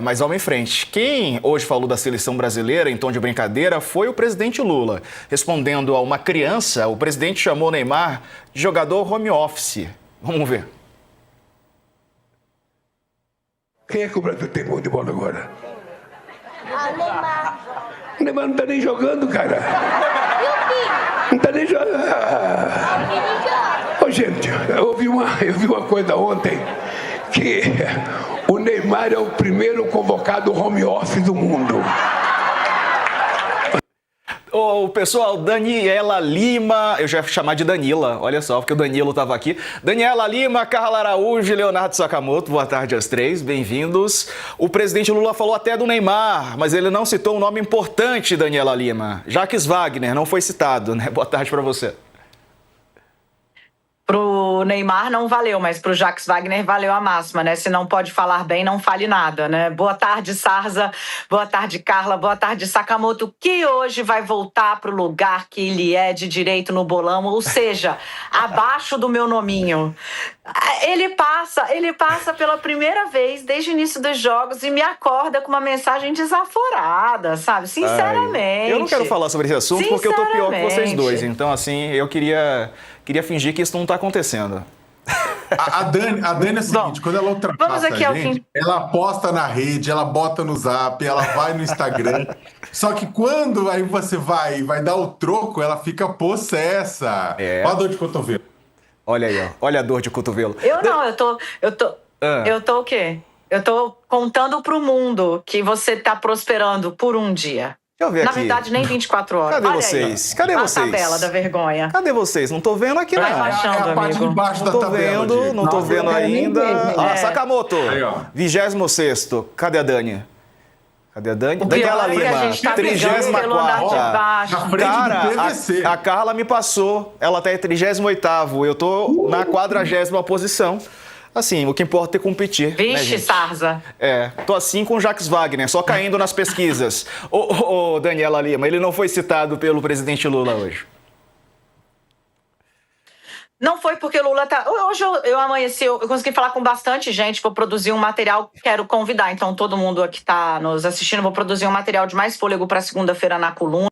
Mas vamos em frente. Quem hoje falou da seleção brasileira em tom de brincadeira foi o presidente Lula. Respondendo a uma criança, o presidente chamou Neymar de jogador home office. Vamos ver. Quem é que o Brasil tem bom de bola agora? Neymar. O Neymar não tá nem jogando, cara. Não tá nem jogando. Ô, gente, eu vi uma coisa ontem, que o Neymar é o primeiro convocado home office do mundo. Ô, pessoal, Daniela Lima, eu já ia chamar de Danila, olha só, porque o Danilo estava aqui. Daniela Lima, Carla Araújo e Leonardo Sakamoto, boa tarde aos três, bem-vindos. O presidente Lula falou até do Neymar, mas ele não citou um nome importante, Daniela Lima. Jacques Wagner não foi citado, né? Boa tarde para você. Pro Neymar não valeu, mas pro Jacques Wagner valeu a máxima, né? Se não pode falar bem, não fale nada, né? Boa tarde, Sarza. Boa tarde, Carla. Boa tarde, Sakamoto, que hoje vai voltar pro lugar que ele é de direito no bolão, ou seja, abaixo do meu nominho. Ele passa pela primeira vez desde o início dos jogos e me acorda com uma mensagem desaforada, sabe? Sinceramente. Eu não quero falar sobre esse assunto porque eu tô pior que vocês dois. Então, assim, eu queria fingir que isso não tá acontecendo. A Dani é o seguinte, quando ela ultrapassa a gente, ela posta na rede, ela bota no Zap, ela vai no Instagram. Só que quando aí você vai dar o troco, ela fica possessa. Olha a dor de cotovelo. Olha aí, ó. Olha a dor de cotovelo. Eu tô o quê? Eu tô contando pro mundo que você tá prosperando por um dia. Deixa eu ver Na aqui. verdade, nem 24 horas. Cadê vocês? Cadê vocês? A tabela da vergonha. Cadê vocês? Não tô vendo aqui, não. Vai baixando, a parte de baixo da tabela. Não tô vendo ainda. Sakamoto, Aí, ó. 26º. Cadê a Dani? Cadê a Dani? Daniela é que Lima, a gente tá pegando pelo andar de 34ª. baixo. Na frente do PVC. A Carla me passou. Ela tá em 38º. Eu tô na 40ª posição. Assim, o que importa é competir. Vixe, né, gente? Sarza. Tô assim com o Jacques Wagner, só caindo nas pesquisas. Ô, Daniela Lima, ele não foi citado pelo presidente Lula hoje. Não foi porque o Lula tá... Hoje eu amanheci, eu consegui falar com bastante gente, vou produzir um material, quero convidar, então todo mundo que tá nos assistindo, vou produzir um material de mais fôlego para segunda-feira na coluna.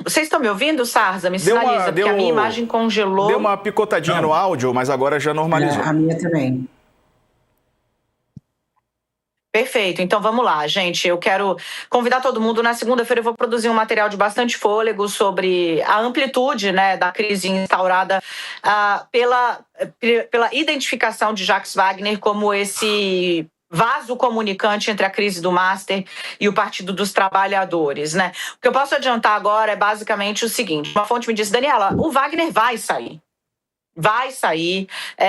Vocês estão me ouvindo, Sarza? Me sinaliza, porque a minha imagem congelou. Deu uma picotadinha no áudio, mas agora já normalizou. A minha também. Perfeito, então vamos lá, gente. Eu quero convidar todo mundo. Na segunda-feira eu vou produzir um material de bastante fôlego sobre a amplitude, né, da crise instaurada pela identificação de Jacques Wagner como esse vaso comunicante entre a crise do Master e o Partido dos Trabalhadores, né? O que eu posso adiantar agora é basicamente o seguinte: uma fonte me disse, Daniela, o Wagner vai sair. Vai sair,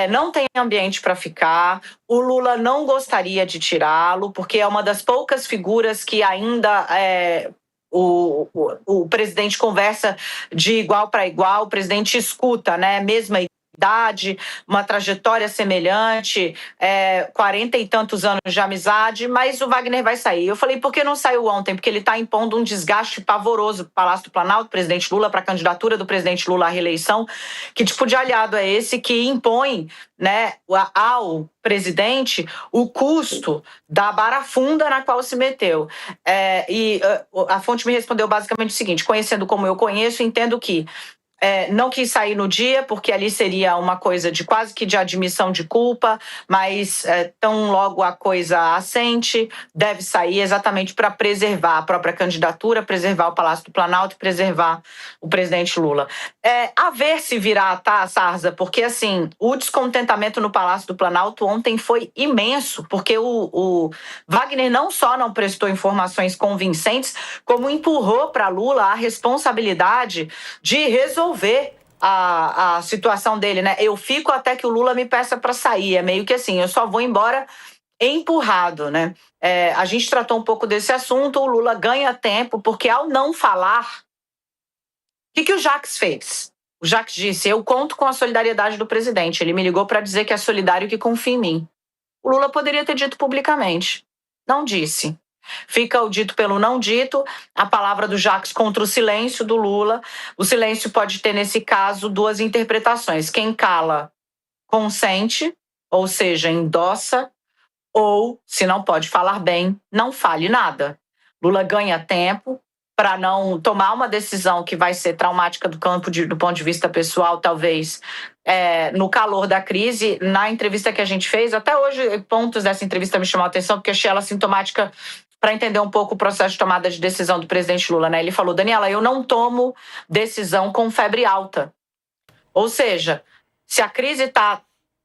não tem ambiente para ficar. O Lula não gostaria de tirá-lo, porque é uma das poucas figuras que ainda o presidente conversa de igual para igual, o presidente escuta, né? Mesma idade, uma trajetória semelhante, 40 e tantos anos de amizade, mas o Wagner vai sair. Eu falei, por que não saiu ontem? Porque ele está impondo um desgaste pavoroso para o Palácio do Planalto, presidente Lula, para a candidatura do presidente Lula à reeleição. Que tipo de aliado é esse que impõe, né, ao presidente o custo da barafunda na qual se meteu? A fonte me respondeu basicamente o seguinte: conhecendo como eu conheço, entendo que não quis sair no dia, porque ali seria uma coisa de quase que de admissão de culpa, mas tão logo a coisa assente, deve sair exatamente para preservar a própria candidatura, preservar o Palácio do Planalto e preservar o presidente Lula. A ver se virá, tá, Sarza? Porque, assim, o descontentamento no Palácio do Planalto ontem foi imenso, porque o Wagner não só não prestou informações convincentes, como empurrou para Lula a responsabilidade de resolver a situação dele, né? Eu fico até que o Lula me peça para sair. É meio que assim, eu só vou embora empurrado, né? A gente tratou um pouco desse assunto, o Lula ganha tempo, porque ao não falar, o que o Jacques fez? O Jacques disse, eu conto com a solidariedade do presidente. Ele me ligou para dizer que é solidário e que confia em mim. O Lula poderia ter dito publicamente. Não disse. Fica o dito pelo não dito, a palavra do Jacques contra o silêncio do Lula. O silêncio pode ter, nesse caso, duas interpretações. Quem cala, consente, ou seja, endossa ou, se não pode falar bem, não fale nada. Lula ganha tempo para não tomar uma decisão que vai ser traumática do ponto de vista pessoal, talvez, no calor da crise. Na entrevista que a gente fez, até hoje, pontos dessa entrevista me chamou a atenção, porque achei ela sintomática para entender um pouco o processo de tomada de decisão do presidente Lula, né? Ele falou: Daniela, eu não tomo decisão com febre alta. Ou seja, se a crise está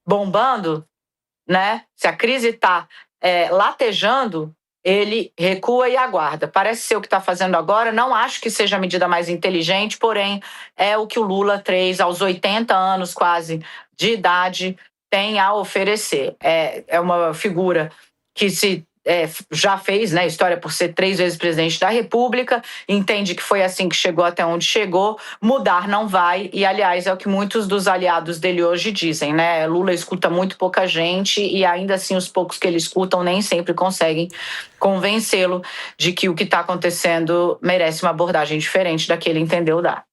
bombando, né? Se a crise está latejando, ele recua e aguarda. Parece ser o que está fazendo agora. Não acho que seja a medida mais inteligente, porém é o que o Lula 3, aos 80 anos quase de idade, tem a oferecer. É uma figura que já fez, né, história por ser 3 vezes presidente da República, entende que foi assim que chegou até onde chegou, mudar não vai, e aliás é o que muitos dos aliados dele hoje dizem, né? Lula escuta muito pouca gente e ainda assim os poucos que ele escutam nem sempre conseguem convencê-lo de que o que está acontecendo merece uma abordagem diferente da que ele entendeu dar.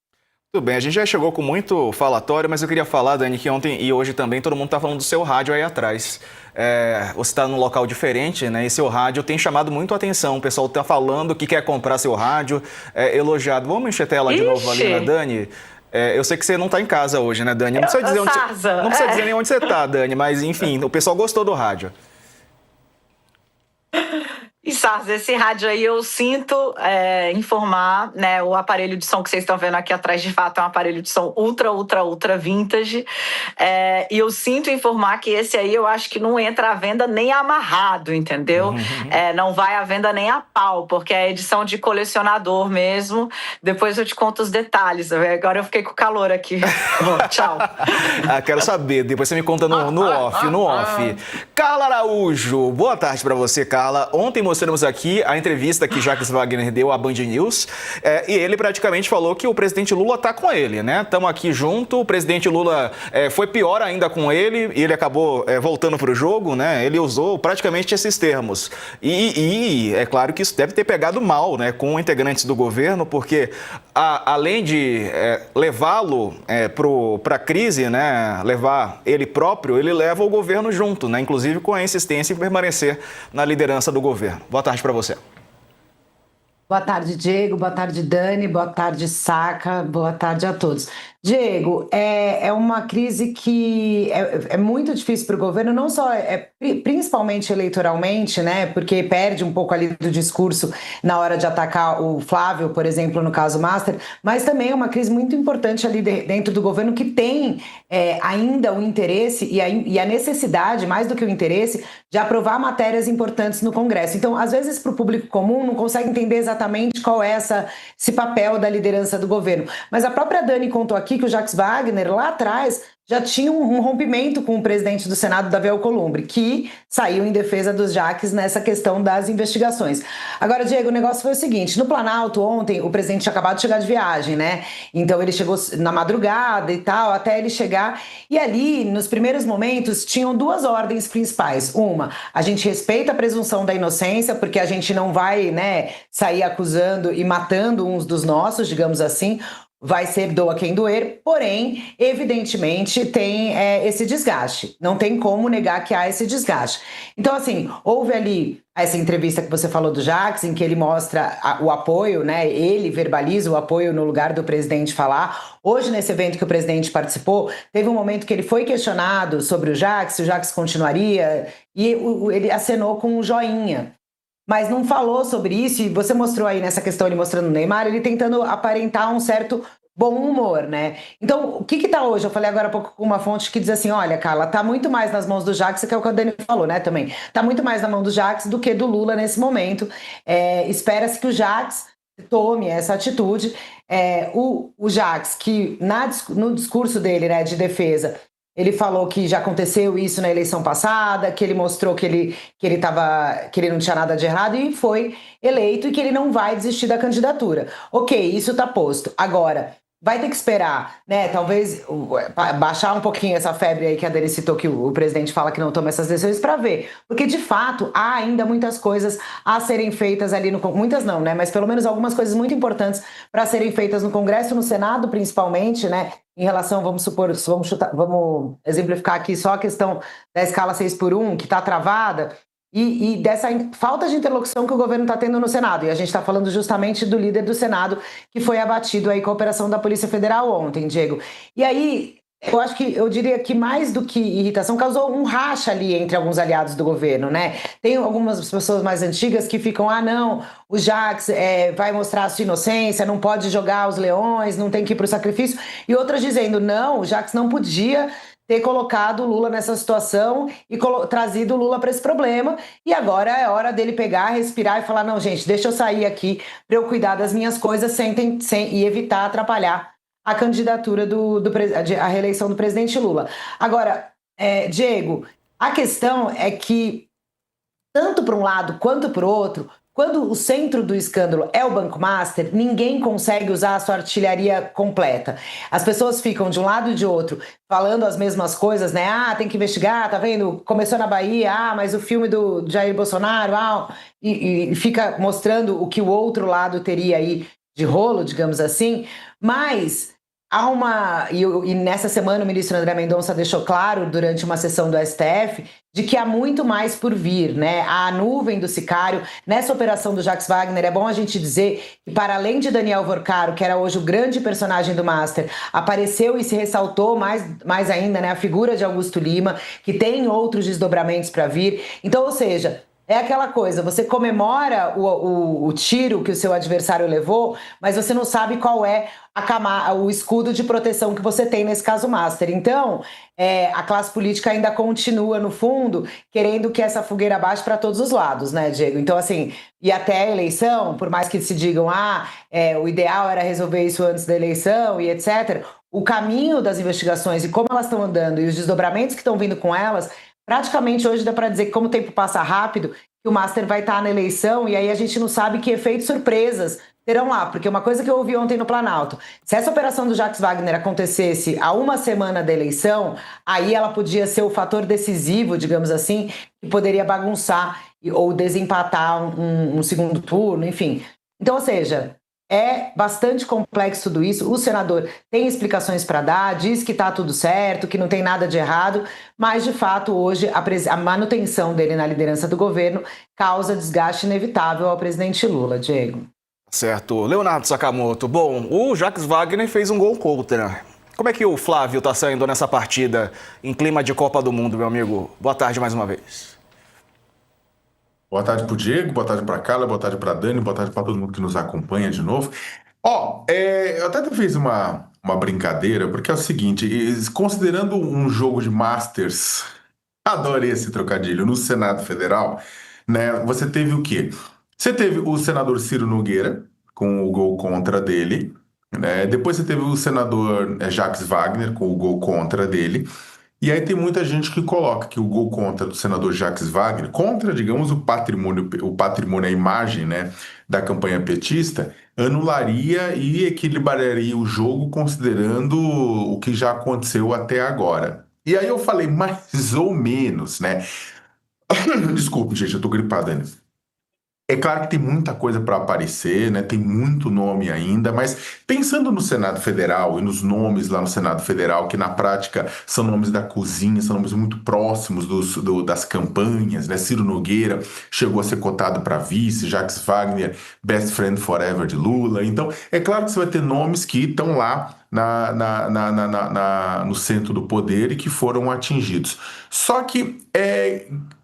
Tudo bem, a gente já chegou com muito falatório, mas eu queria falar, Dani, que ontem e hoje também todo mundo está falando do seu rádio aí atrás. Você está num local diferente, né? E seu rádio tem chamado muito a atenção. O pessoal está falando que quer comprar seu rádio, elogiado. Vamos encher a tela de novo ali, né, Dani? Eu sei que você não está em casa hoje, né, Dani? Não precisa dizer nem onde você está, Dani, mas enfim, o pessoal gostou do rádio. E Sarza, esse rádio aí eu sinto informar, né? O aparelho de som que vocês estão vendo aqui atrás, de fato, é um aparelho de som ultra vintage. E eu sinto informar que esse aí eu acho que não entra à venda nem amarrado, entendeu? Não vai à venda nem a pau, porque é edição de colecionador mesmo. Depois eu te conto os detalhes. Agora eu fiquei com calor aqui. Bom, tchau. Quero saber, depois você me conta no off. Carla Araújo, boa tarde para você, Carla. Ontem mostramos aqui a entrevista que Jacques Wagner deu à Band News, e ele praticamente falou que o presidente Lula está com ele, né? Estamos aqui junto, o presidente Lula foi pior ainda com ele, e ele acabou voltando para o jogo, né? Ele usou praticamente esses termos. E é claro que isso deve ter pegado mal, né, com integrantes do governo, porque além de levá-lo para a crise, né, levar ele próprio, ele leva o governo junto, né? Inclusive com a insistência em permanecer na liderança do governo. Boa tarde para você. Boa tarde, Diego. Boa tarde, Dani. Boa tarde, Saca. Boa tarde a todos. Diego, é uma crise que é muito difícil para o governo, não só, principalmente eleitoralmente, né? Porque perde um pouco ali do discurso na hora de atacar o Flávio, por exemplo, no caso Master, mas também é uma crise muito importante ali dentro do governo que tem ainda o interesse e a necessidade, mais do que o interesse, de aprovar matérias importantes no Congresso. Então, às vezes, para o público comum, não consegue entender exatamente qual é esse papel da liderança do governo. Mas a própria Dani contou aqui que o Jacques Wagner, lá atrás, já tinha um rompimento com o presidente do Senado, Davi Alcolumbre, que saiu em defesa dos Jacques nessa questão das investigações. Agora, Diego, o negócio foi o seguinte: no Planalto, ontem, o presidente tinha acabado de chegar de viagem, né? Então ele chegou na madrugada e tal, até ele chegar. E ali, nos primeiros momentos, tinham 2 ordens principais. Uma, a gente respeita a presunção da inocência, porque a gente não vai, né, sair acusando e matando uns dos nossos, digamos assim. Vai ser doa quem doer, porém, evidentemente, tem esse desgaste. Não tem como negar que há esse desgaste. Então, assim, houve ali essa entrevista que você falou do Jacques, em que ele mostra o apoio, né? Ele verbaliza o apoio no lugar do presidente falar. Hoje, nesse evento que o presidente participou, teve um momento que ele foi questionado sobre o Jacques, se o Jacques continuaria, e ele acenou com um joinha. Mas não falou sobre isso, e você mostrou aí nessa questão, ele mostrando o Neymar, ele tentando aparentar um certo bom humor, né? Então, o que tá hoje? Eu falei agora há pouco com uma fonte que diz assim, olha, Carla, tá muito mais nas mãos do Jacques, que é o que a Dani falou, né, também. Tá muito mais na mão do Jacques do que do Lula nesse momento. Espera-se que o Jacques tome essa atitude. O Jacques, que no discurso dele, né, de defesa, ele falou que já aconteceu isso na eleição passada, que ele mostrou que ele não tinha nada de errado e foi eleito e que ele não vai desistir da candidatura. Ok, isso está posto. Agora, vai ter que esperar, né? Talvez baixar um pouquinho essa febre aí que a Dani citou, que o presidente fala que não toma essas decisões, para ver. Porque, de fato, há ainda muitas coisas a serem feitas ali muitas não, né? Mas pelo menos algumas coisas muito importantes para serem feitas no Congresso, no Senado, principalmente, né? Em relação, vamos exemplificar aqui só a questão da escala 6x1, que está travada. e dessa falta de interlocução que o governo está tendo no Senado. E a gente está falando justamente do líder do Senado, que foi abatido aí com a operação da Polícia Federal ontem, Diego. E aí, eu diria que mais do que irritação, causou um racha ali entre alguns aliados do governo, né? Tem algumas pessoas mais antigas que ficam, não, o Jacques vai mostrar a sua inocência, não pode jogar os leões, não tem que ir para o sacrifício. E outras dizendo, não, o Jacques não podia ter colocado o Lula nessa situação e trazido o Lula para esse problema, e agora é hora dele pegar, respirar e falar, não, gente, deixa eu sair aqui para eu cuidar das minhas coisas e evitar atrapalhar a candidatura a reeleição do presidente Lula. Agora, Diego, a questão é que, tanto para um lado quanto para o outro, quando o centro do escândalo é o Banco Master, ninguém consegue usar a sua artilharia completa. As pessoas ficam de um lado e de outro falando as mesmas coisas, né? Tem que investigar, tá vendo? Começou na Bahia, mas o filme do Jair Bolsonaro, e fica mostrando o que o outro lado teria aí de rolo, digamos assim, mas e nessa semana o ministro André Mendonça deixou claro, durante uma sessão do STF, de que há muito mais por vir, né? A nuvem do sicário, nessa operação do Jacques Wagner, é bom a gente dizer que, para além de Daniel Vorcaro, que era hoje o grande personagem do Master, apareceu e se ressaltou mais ainda, né, a figura de Augusto Lima, que tem outros desdobramentos para vir. Então, ou seja, é aquela coisa, você comemora o tiro que o seu adversário levou, mas você não sabe qual é o escudo de proteção que você tem nesse caso Master. Então, a classe política ainda continua, no fundo, querendo que essa fogueira baixe para todos os lados, né, Diego? Então, assim, e até a eleição, por mais que se digam, o ideal era resolver isso antes da eleição e etc., o caminho das investigações e como elas estão andando e os desdobramentos que estão vindo com elas, praticamente hoje dá para dizer que, como o tempo passa rápido, que o Master vai estar na eleição, e aí a gente não sabe que efeitos surpresas terão lá, porque uma coisa que eu ouvi ontem no Planalto, se essa operação do Jacques Wagner acontecesse a uma semana da eleição, aí ela podia ser o fator decisivo, digamos assim, que poderia bagunçar ou desempatar um segundo turno, enfim. Então, ou seja, é bastante complexo tudo isso. O senador tem explicações para dar, diz que está tudo certo, que não tem nada de errado, mas, de fato, hoje a manutenção dele na liderança do governo causa desgaste inevitável ao presidente Lula, Diego. Certo. Leonardo Sakamoto, bom, o Jacques Wagner fez um gol contra. Como é que o Flávio está saindo nessa partida em clima de Copa do Mundo, meu amigo? Boa tarde mais uma vez. Boa tarde pro Diego, boa tarde pra Carla, boa tarde pra Dani, boa tarde pra todo mundo que nos acompanha de novo. Eu até fiz uma brincadeira, porque é o seguinte, considerando um jogo de Masters, adorei esse trocadilho, no Senado Federal, né, você teve o quê? Você teve o senador Ciro Nogueira, com o gol contra dele, né? Depois você teve o senador Jacques Wagner, com o gol contra dele. E aí tem muita gente que coloca que o gol contra do senador Jacques Wagner, contra, digamos, o patrimônio, a imagem, né, da campanha petista, anularia e equilibraria o jogo considerando o que já aconteceu até agora. E aí eu falei mais ou menos, né? Desculpe, gente, eu tô gripado ainda. É claro que tem muita coisa para aparecer, né? Tem muito nome ainda, mas pensando no Senado Federal e nos nomes lá no Senado Federal, que na prática são nomes da cozinha, são nomes muito próximos das campanhas, né? Ciro Nogueira chegou a ser cotado para vice, Jacques Wagner, best friend forever de Lula. Então, é claro que você vai ter nomes que estão lá no centro do poder e que foram atingidos. Só que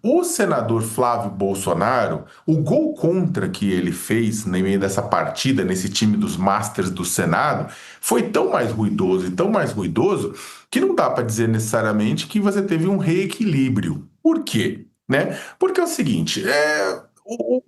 o senador Flávio Bolsonaro, o gol contra que ele fez no meio dessa partida, nesse time dos Masters do Senado, foi tão mais ruidoso e tão mais ruidoso que não dá para dizer necessariamente que você teve um reequilíbrio. Por quê? Né? Porque é o seguinte, o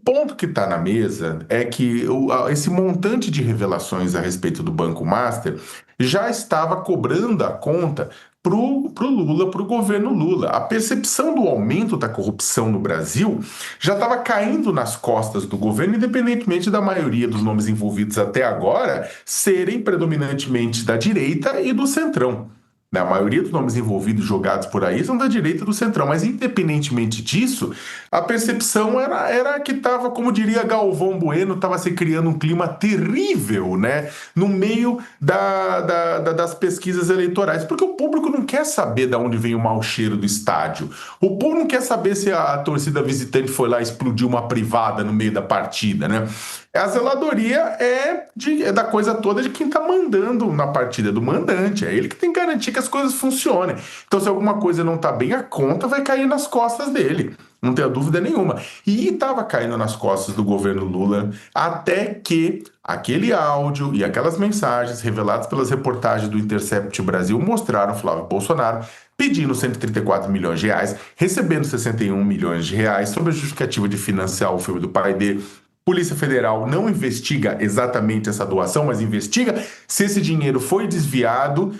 ponto que está na mesa é que esse montante de revelações a respeito do Banco Master já estava cobrando a conta pro Lula, pro governo Lula. A percepção do aumento da corrupção no Brasil já estava caindo nas costas do governo, independentemente da maioria dos nomes envolvidos até agora serem predominantemente da direita e do centrão. né? A maioria dos nomes envolvidos, jogados por aí, são da direita e do centrão. Mas, independentemente disso, a percepção era que estava, como diria Galvão Bueno, estava se criando um clima terrível, né? No meio das pesquisas eleitorais. Porque o público não quer saber de onde vem o mau cheiro do estádio. O povo não quer saber se a torcida visitante foi lá e explodiu uma privada no meio da partida, né? A zeladoria é da coisa toda de quem está mandando na partida, do mandante. É ele que tem que garantir que as coisas funcionem. Então, se alguma coisa não está bem, a conta vai cair nas costas dele. Não tenha dúvida nenhuma. E estava caindo nas costas do governo Lula até que aquele áudio e aquelas mensagens reveladas pelas reportagens do Intercept Brasil mostraram Flávio Bolsonaro pedindo 134 milhões de reais, recebendo 61 milhões de reais sob a justificativa de financiar o filme do pai dele. Polícia Federal não investiga exatamente essa doação, mas investiga se esse dinheiro foi desviado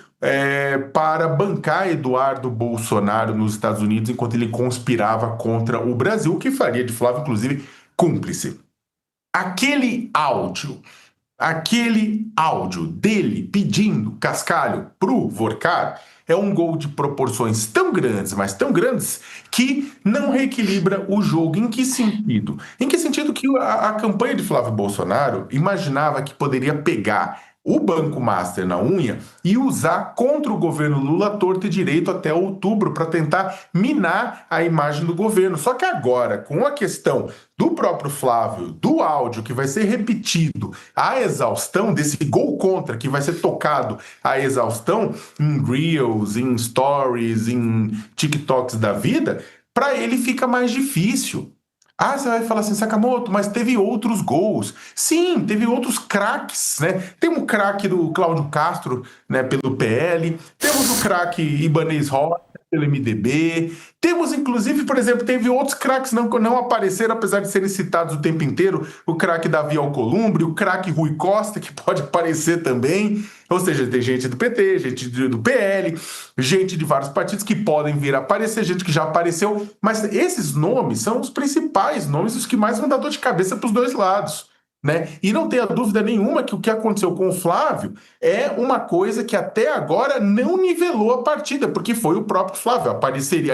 para bancar Eduardo Bolsonaro nos Estados Unidos enquanto ele conspirava contra o Brasil, que faria de Flávio, inclusive, cúmplice. Aquele áudio dele pedindo cascalho pro Vorcar é um gol de proporções tão grandes, mas tão grandes, que não reequilibra o jogo. Em que sentido? Em que sentido que a campanha de Flávio Bolsonaro imaginava que poderia pegar o Banco Master na unha e usar contra o governo Lula torto e direito até outubro para tentar minar a imagem do governo. Só que agora, com a questão do próprio Flávio, do áudio que vai ser repetido à exaustão, desse gol contra que vai ser tocado à exaustão em Reels, em Stories, em TikToks da vida, para ele fica mais difícil. Ah, você vai falar assim, Sakamoto, mas teve outros gols. Sim, teve outros craques, né? Tem um craque do Cláudio Castro, né, pelo PL. Temos o craque Ibanez Rocha, pelo MDB. Temos, inclusive, por exemplo, teve outros craques que não apareceram, apesar de serem citados o tempo inteiro. O craque Davi Alcolumbre, o craque Rui Costa, que pode aparecer também. Ou seja, tem gente do PT, gente do PL, gente de vários partidos que podem vir a aparecer, gente que já apareceu. Mas esses nomes são os principais nomes, os que mais vão dar dor de cabeça para os dois lados, né? E não tenha dúvida nenhuma que o que aconteceu com o Flávio é uma coisa que até agora não nivelou a partida, porque foi o próprio Flávio.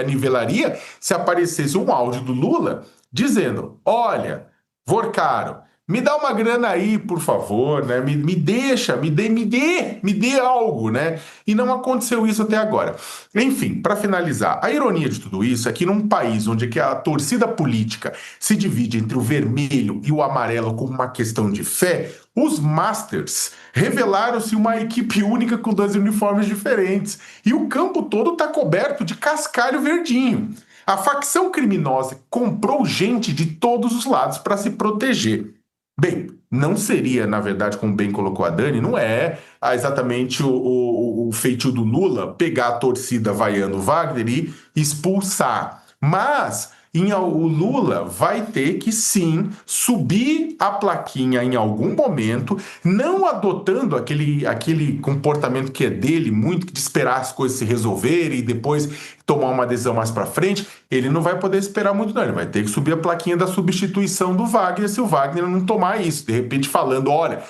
Nivelaria se aparecesse um áudio do Lula dizendo: olha, Vorcaro, me dá uma grana aí, por favor, né? Me dê algo, né? E não aconteceu isso até agora. Enfim, para finalizar, a ironia de tudo isso é que num país onde a torcida política se divide entre o vermelho e o amarelo como uma questão de fé, os Masters revelaram-se uma equipe única com dois uniformes diferentes. E o campo todo está coberto de cascalho verdinho. A facção criminosa comprou gente de todos os lados para se proteger. Bem, não seria, na verdade, como bem colocou a Dani, não é exatamente o feitio do Lula pegar a torcida vaiando o Wagner e expulsar. Mas o Lula vai ter que, sim, subir a plaquinha em algum momento, não adotando aquele comportamento que é dele, muito de esperar as coisas se resolverem e depois tomar uma decisão mais para frente. Ele não vai poder esperar muito, não. Ele vai ter que subir a plaquinha da substituição do Wagner se o Wagner não tomar isso. De repente falando, olha,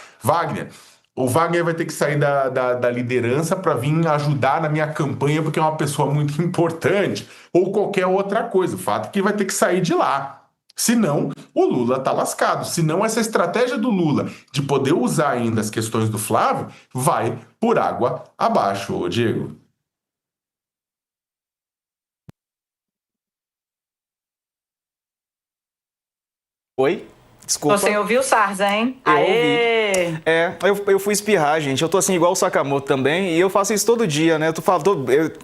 o Wagner vai ter que sair da liderança para vir ajudar na minha campanha porque é uma pessoa muito importante, ou qualquer outra coisa. O fato é que ele vai ter que sair de lá. Senão, o Lula tá lascado. Senão, essa estratégia do Lula de poder usar ainda as questões do Flávio vai por água abaixo, Diego. Oi? Desculpa. Você ouviu o Sarza, hein? Eu Aê! ouvi. Eu fui espirrar, gente. Eu tô assim igual o Sakamoto também, e eu faço isso todo dia, né?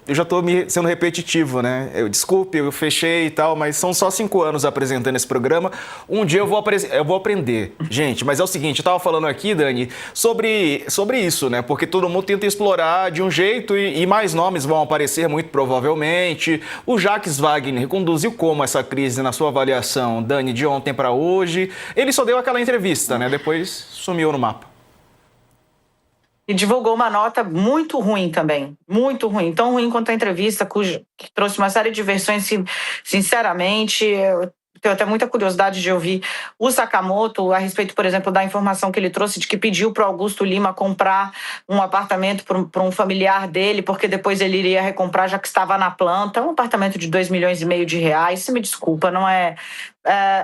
Eu já tô sendo repetitivo, né? Desculpe, eu fechei e tal, mas são só 5 anos apresentando esse programa. Um dia eu vou aprender. Gente, mas é o seguinte, eu tava falando aqui, Dani, sobre isso, né? Porque todo mundo tenta explorar de um jeito e mais nomes vão aparecer, muito provavelmente. O Jacques Wagner conduziu como essa crise na sua avaliação, Dani, de ontem para hoje? Ele só deu aquela entrevista, né? Depois sumiu no mapa. E divulgou uma nota muito ruim também. Muito ruim. Tão ruim quanto a entrevista, que trouxe uma série de versões, sinceramente, tenho até muita curiosidade de ouvir o Sakamoto a respeito, por exemplo, da informação que ele trouxe de que pediu para o Augusto Lima comprar um apartamento para um familiar dele, porque depois ele iria recomprar, já que estava na planta. Um apartamento de R$2,5 milhões. Você me desculpa, não é...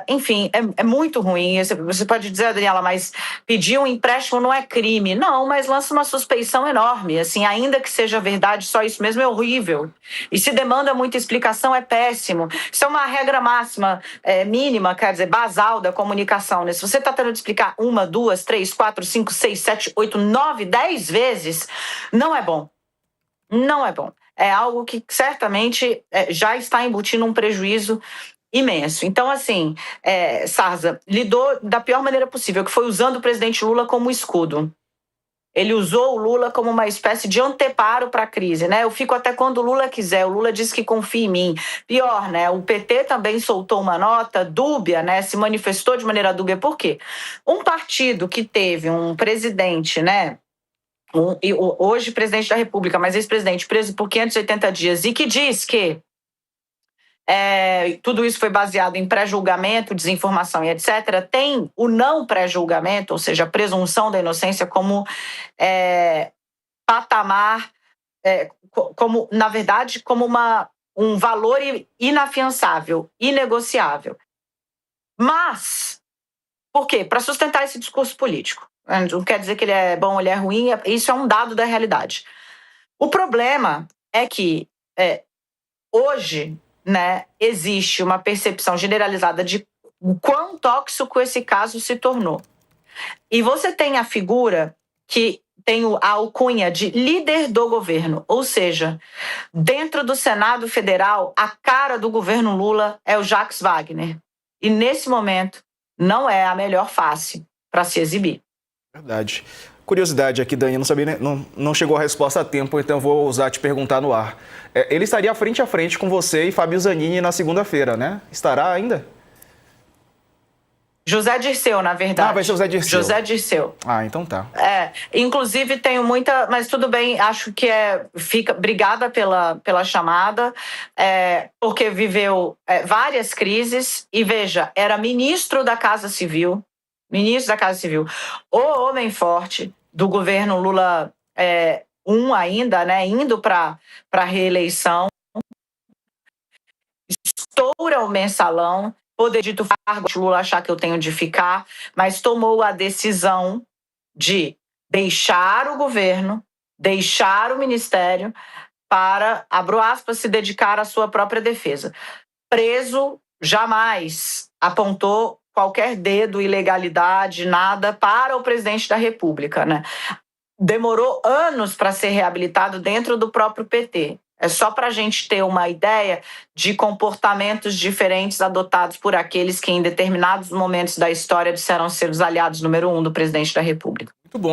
enfim, é muito ruim. Você pode dizer, Daniela, mas pedir um empréstimo não é crime. Não, mas lança uma suspeição enorme. Assim, ainda que seja verdade, só isso mesmo é horrível. E se demanda muita explicação, é péssimo. Isso é uma regra máxima, mínima, quer dizer, basal da comunicação, né? Se você está tendo de explicar 1, 2, 3, 4, 5, 6, 7, 8, 9, 10 vezes, não é bom. Não é bom. É algo que certamente já está embutindo um prejuízo imenso. Então, assim, Sarza lidou da pior maneira possível, que foi usando o presidente Lula como escudo. Ele usou o Lula como uma espécie de anteparo para a crise, né? Eu fico até quando o Lula quiser. O Lula disse que confia em mim. Pior, né? O PT também soltou uma nota dúbia, né? Se manifestou de maneira dúbia. Por quê? Um partido que teve um presidente, né? Hoje presidente da República, mas ex-presidente preso por 580 dias e que diz que tudo isso foi baseado em pré-julgamento, desinformação e etc., tem o não pré-julgamento, ou seja, a presunção da inocência como patamar, como, na verdade, como um valor inafiançável, inegociável. Mas, por quê? Para sustentar esse discurso político. Não quer dizer que ele é bom ou ele é ruim, isso é um dado da realidade. O problema é que hoje, né, existe uma percepção generalizada de o quão tóxico esse caso se tornou. E você tem a figura que tem a alcunha de líder do governo, ou seja, dentro do Senado Federal, a cara do governo Lula é o Jacques Wagner. E nesse momento, não é a melhor face para se exibir. Verdade. Curiosidade aqui, Dani, não sabia, não chegou a resposta a tempo, então vou ousar te perguntar no ar. Ele estaria frente a frente com você e Fábio Zanini na segunda-feira, né? Estará ainda? José Dirceu, na verdade. Vai ser José Dirceu. José Dirceu. Então tá. Inclusive tenho muita... Mas tudo bem, acho que obrigada pela chamada, porque viveu várias crises. E veja, era ministro da Casa Civil, o homem forte do governo Lula ainda, né, indo para a reeleição, estoura o mensalão, poder dito cargo, Lula achar que eu tenho de ficar, mas tomou a decisão de deixar o governo, deixar o ministério para, abro aspas, se dedicar à sua própria defesa. Preso, jamais apontou qualquer dedo, ilegalidade, nada para o presidente da República, né? Demorou anos para ser reabilitado dentro do próprio PT. É só para a gente ter uma ideia de comportamentos diferentes adotados por aqueles que em determinados momentos da história disseram ser os aliados número 1 do presidente da República.